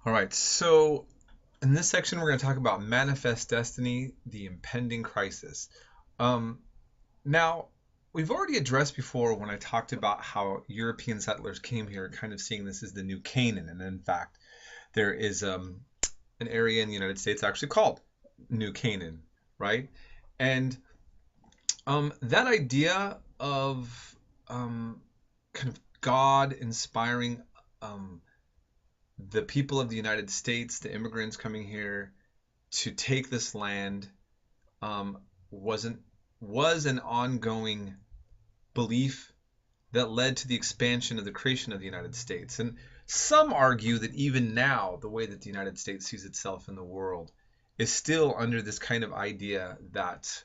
All right, so in this section, we're going to talk about manifest destiny, the impending crisis. Um, now, we've already addressed before when I talked about how European settlers came here, kind of seeing this as the new Canaan. And in fact, there is an area in the United States actually called New Canaan, right? And that idea of kind of God inspiring um, the people of the United States, the immigrants coming here to take this land, um, wasn't was an ongoing belief that led to the expansion of the creation of the United States. And some argue that even now, the way that the United States sees itself in the world is still under this kind of idea that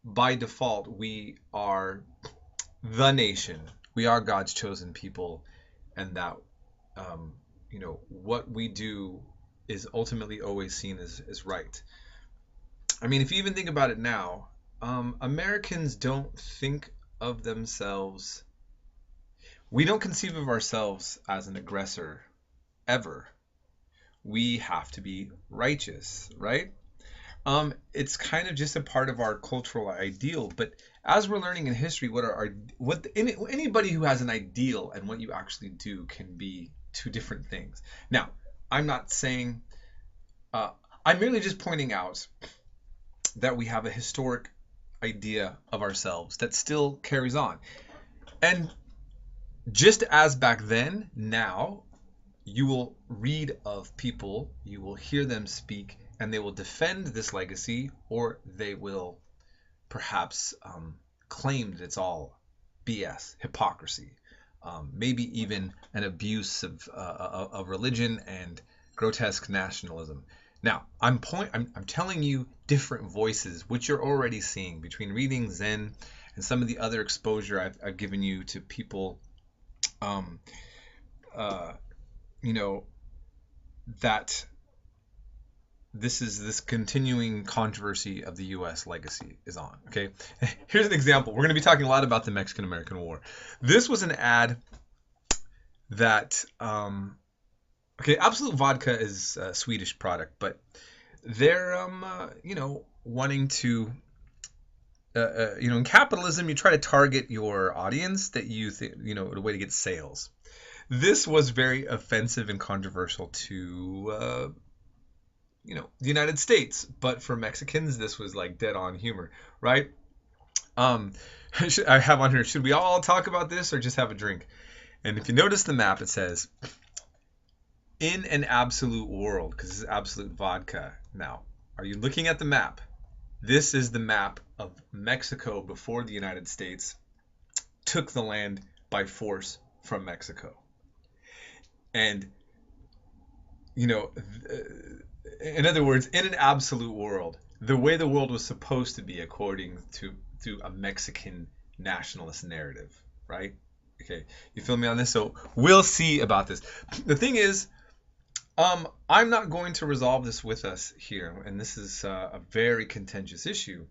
by default we are the nation, we are God's chosen people, and that what we do is ultimately always seen as right. I mean, if you even think about it now, Americans don't think of themselves, we don't conceive of ourselves as an aggressor ever. We have to be righteous, right? It's kind of just a part of our cultural ideal. But as we're learning in history, anybody who has an ideal and what you actually do can be two different things. Now, I'm not saying, uh, I'm merely just pointing out that we have a historic idea of ourselves that still carries on. And just as back then, now you will read of people, you will hear them speak, and they will defend this legacy, or they will perhaps claim that it's all BS, hypocrisy, maybe even an abuse of religion and grotesque nationalism. Now, I'm telling you different voices, which you're already seeing between reading Zen and some of the other exposure I've given you to people, um, uh, you know, that this continuing controversy of the U.S. legacy is on. Okay, here's an example. We're going to be talking a lot about the Mexican-American War. This was an ad that okay, Absolute Vodka is a Swedish product, but they're wanting to in capitalism you try to target your audience that you think a way to get sales. This was very offensive and controversial to the United States, but for Mexicans this was like dead on humor, right? um I have on here, should we all talk about this or just have a drink? And if you notice the map, it says in an absolute world, because this is Absolute Vodka. Now, are you looking at the map? This is the map of Mexico before the United States took the land by force from Mexico. And, in other words, in an absolute world, the way the world was supposed to be according to a Mexican nationalist narrative, right? Okay, you feel me on this? So we'll see about this. The thing is, I'm not going to resolve this with us here, and this is a very contentious issue.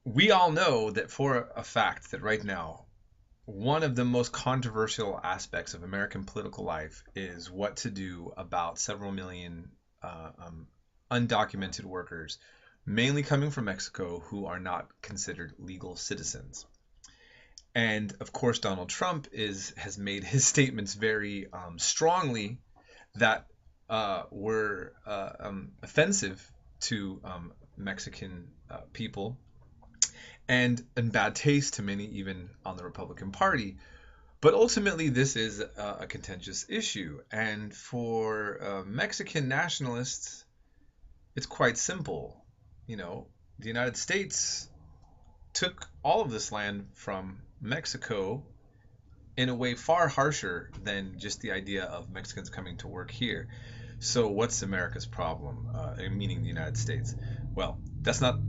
We all know that for a fact that right now, one of the most controversial aspects of American political life is what to do about several million undocumented workers, mainly coming from Mexico, who are not considered legal citizens. And of course, Donald Trump has made his statements very strongly that were offensive to Mexican people and in bad taste to many, even on the Republican Party. But ultimately, this is a contentious issue. And for Mexican nationalists, it's quite simple. The United States took all of this land from Mexico in a way far harsher than just the idea of Mexicans coming to work here. So what's America's problem, meaning the United States? Well, that's not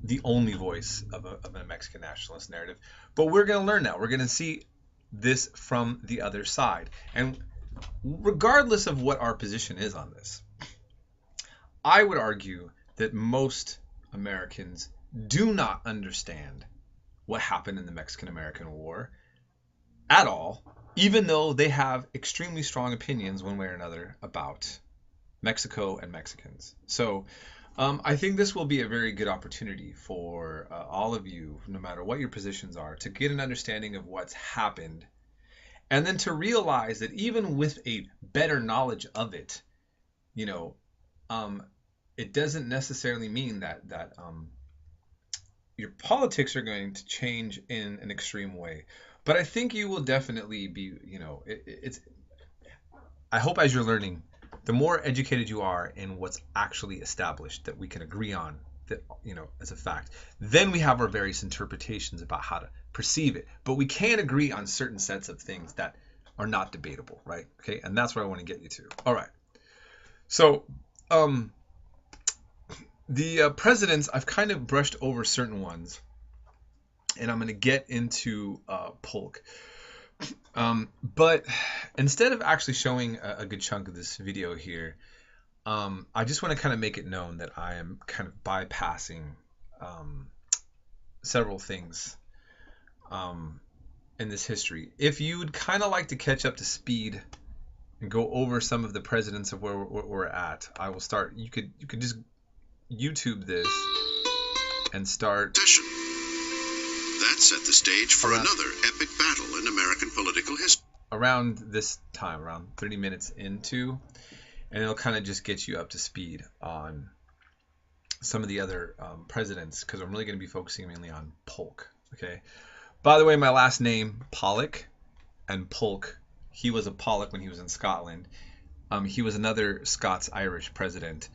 the only voice of a Mexican nationalist narrative, but we're going to learn now. We're going to see this from the other side. And regardless of what our position is on this, I would argue that most Americans do not understand what happened in the Mexican-American War at all, even though they have extremely strong opinions one way or another about Mexico and Mexicans. So I think this will be a very good opportunity for all of you, no matter what your positions are, to get an understanding of what's happened, and then to realize that even with a better knowledge of it, you know, um, it doesn't necessarily mean that your politics are going to change in an extreme way. But I think you will definitely be, it's. I hope as you're learning, the more educated you are in what's actually established that we can agree on, that as a fact, then we have our various interpretations about how to perceive it. But we can agree on certain sets of things that are not debatable, right? Okay, and that's where I want to get you to. All right. So, the presidents, I've kind of brushed over certain ones, and I'm going to get into Polk. But instead of actually showing a good chunk of this video here, I just want to kind of make it known that I am kind of bypassing several things in this history. If you would kind of like to catch up to speed and go over some of the presidents of where we're at, I will start. You could just YouTube this and start. That set the stage for another epic battle in American political history. Around this time, around 30 minutes into, and it'll kind of just get you up to speed on some of the other presidents, because I'm really going to be focusing mainly on Polk. Okay. By the way, my last name, Pollock, and Polk, he was a Pollock when he was in Scotland. He was another Scots-Irish president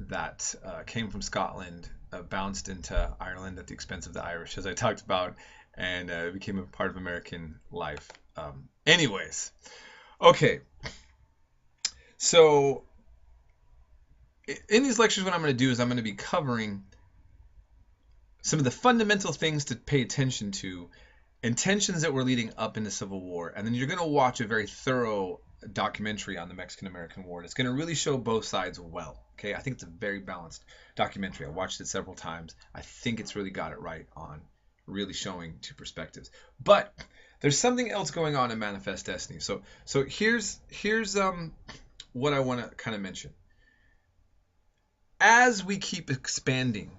that came from Scotland, bounced into Ireland at the expense of the Irish, as I talked about, and became a part of American life. Anyways, okay. So in these lectures, what I'm going to do is I'm going to be covering some of the fundamental things to pay attention to, intentions that were leading up in the Civil War, and then you're going to watch a very thorough documentary on the Mexican-American War. It's going to really show both sides well. Okay, I think it's a very balanced documentary. I watched it several times. I think it's really got it right on really showing two perspectives. But there's something else going on in Manifest Destiny. So here's what I want to kind of mention. As we keep expanding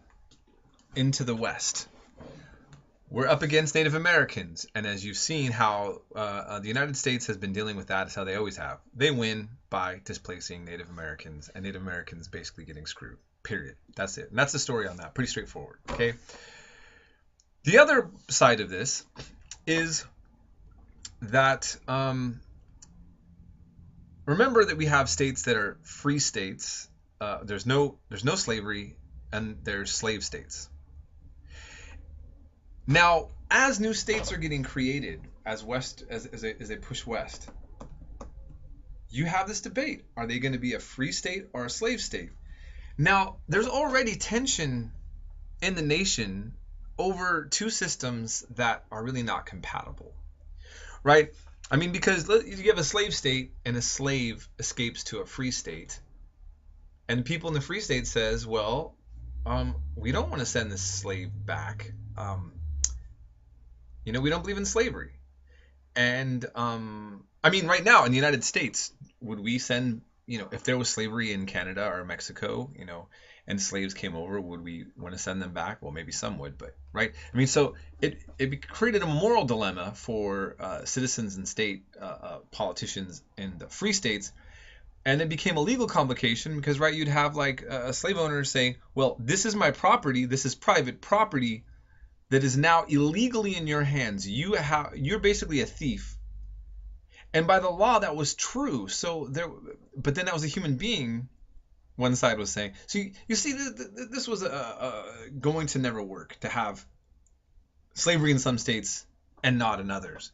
into the West, we're up against Native Americans, and as you've seen how the United States has been dealing with that, is how they always have. They win by displacing Native Americans, and Native Americans basically getting screwed, period. That's it. And that's the story on that. Pretty straightforward, okay? The other side of this is that remember that we have states that are free states. There's no slavery, and there's slave states. Now, as new states are getting created, as they push west, you have this debate. Are they going to be a free state or a slave state? Now, there's already tension in the nation over two systems that are really not compatible, right? I mean, because you have a slave state and a slave escapes to a free state, and people in the free state says, well, we don't want to send this slave back. We don't believe in slavery. And I mean, right now in the United States, would we send, if there was slavery in Canada or Mexico, and slaves came over, would we want to send them back? Well, maybe some would, but right. I mean, so it created a moral dilemma for citizens and state politicians in the free states. And it became a legal complication because, right, you'd have like a slave owner saying, well, this is my property. This is private property that is now illegally in your hands. You're basically a thief. And by the law, that was true. But then that was a human being, one side was saying. So you see, this was going to never work, to have slavery in some states and not in others.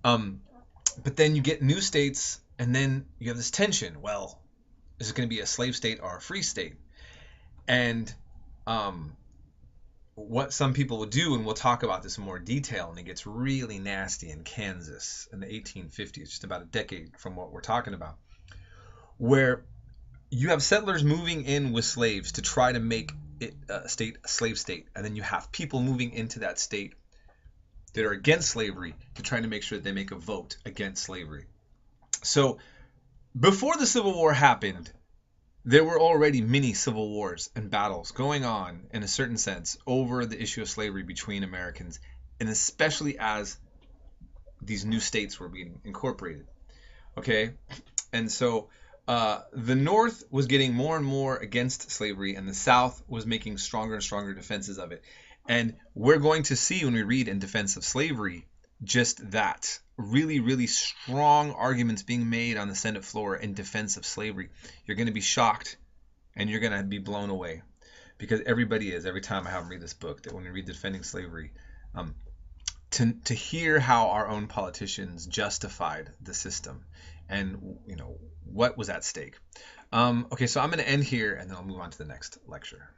But then you get new states, and then you have this tension. Well, is it going to be a slave state or a free state? And what some people will do, and we'll talk about this in more detail, and it gets really nasty in Kansas in the 1850s, just about a decade from what we're talking about, where you have settlers moving in with slaves to try to make it a slave state, and then you have people moving into that state that are against slavery to try to make sure that they make a vote against slavery. So before the Civil War happened, there were already many civil wars and battles going on, in a certain sense, over the issue of slavery between Americans, and especially as these new states were being incorporated. Okay, and so the North was getting more and more against slavery, and the South was making stronger and stronger defenses of it. And we're going to see when we read In Defense of Slavery just that. Really, really strong arguments being made on the Senate floor in defense of slavery. You're going to be shocked and you're going to be blown away, because everybody is, every time I have them read this book, that when we read Defending Slavery, to hear how our own politicians justified the system and what was at stake. Okay, so I'm going to end here and then I'll move on to the next lecture.